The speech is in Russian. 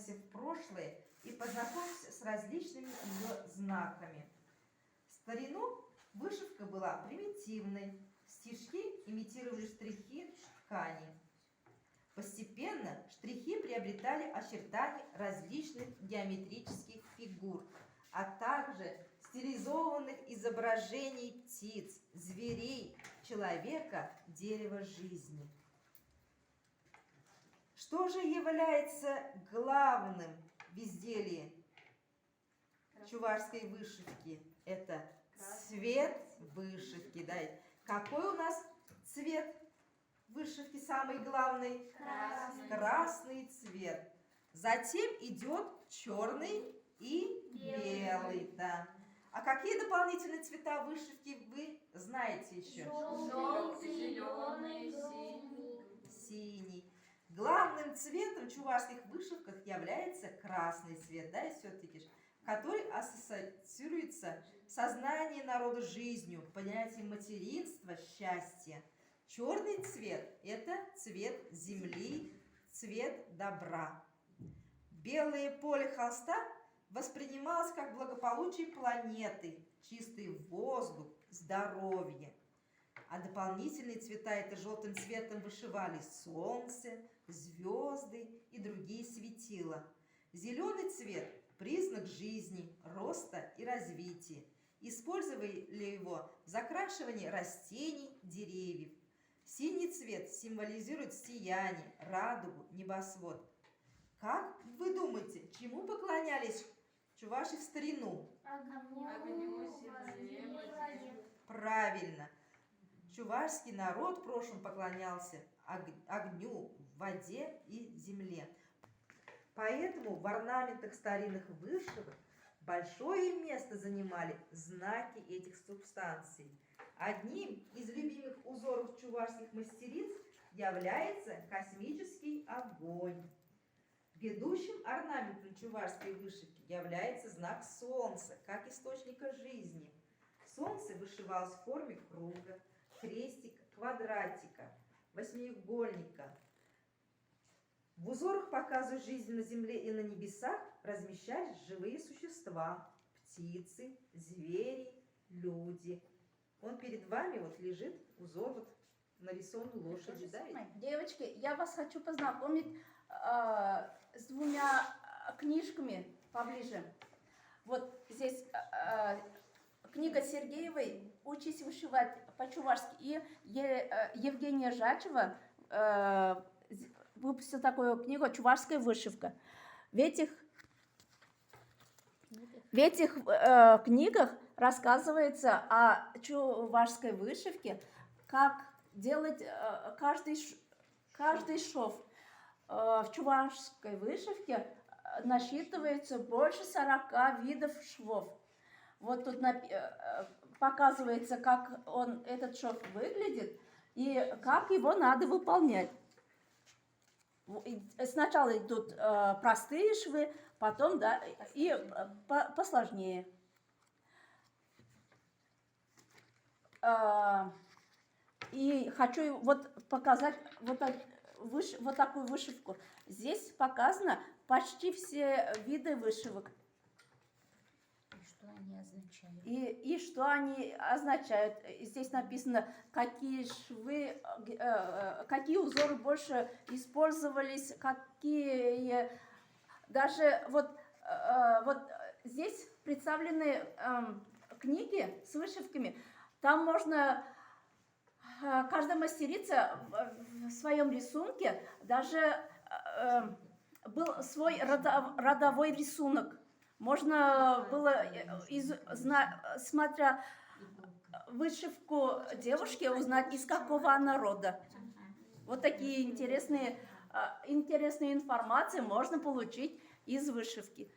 вернемся в прошлое и познакомимся с различными ее знаками. В старину вышивка была примитивной. Стежки имитировали штрихи ткани. Постепенно штрихи приобретали очертания различных геометрических фигур, а также стилизованных изображений птиц, зверей, человека, дерева жизни. Что же является главным в изделии чувашской вышивки? Это цвет вышивки. Да? Какой у нас цвет вышивки самый главный? Красный. Красный цвет. Затем идет черный и белый. Да. А какие дополнительные цвета вышивки вы знаете еще? Желтый, зеленый, синий. Синий. Главным цветом в чувашских вышивках является красный цвет, да, все-таки, который ассоциируется с сознанием народа жизнью, понятием материнства, счастья. Черный цвет – это цвет земли, цвет добра. Белое поле холста воспринималось как благополучие планеты, чистый воздух, здоровье. А дополнительные цвета это желтым цветом вышивали солнце, звезды и другие светила. Зеленый цвет – признак жизни, роста и развития. Использовали его в закрашивании растений, деревьев. Синий цвет символизирует сияние, радугу, небосвод. Как вы думаете, чему поклонялись чуваши в старину? Огню, земле, воде. Правильно. Чувашский народ в прошлом поклонялся огню, воде и земле. Поэтому в орнаментах старинных вышивок большое место занимали знаки этих субстанций. Одним из любимых узоров чувашских мастериц является космический огонь. Ведущим орнаментом чувашской вышивки является знак солнца, как источника жизни. Солнце вышивалось в форме круга, крестика, квадратика, восьмиугольника. В узорах, показывая жизнь на земле и на небесах, размещались живые существа, птицы, звери, люди. Он перед вами вот лежит узор вот нарисован лошади. Да? Девочки, я вас хочу познакомить с двумя книжками поближе. Вот здесь книга Сергеевой «Учись вышивать по-чувашски» и Евгения Жачева выпустила такую книгу «Чувашская вышивка». В этих книгах рассказывается о чувашской вышивке, как делать каждый шов. В чувашской вышивке насчитывается больше 40 видов швов. Вот тут показывается, как этот шов выглядит и как его надо выполнять. Сначала идут простые швы, потом да, и посложнее. И хочу вот показать вот такую вышивку. Здесь показано почти все виды вышивок. И что они означают? И что они означают. Здесь написано, какие швы, какие узоры больше использовались, какие... Даже вот здесь представлены книги с вышивками. Там можно... Каждая мастерица в своем рисунке даже был свой родовой рисунок. Можно было, смотря вышивку девушки, узнать, из какого она рода. Вот такие интересные информации можно получить из вышивки.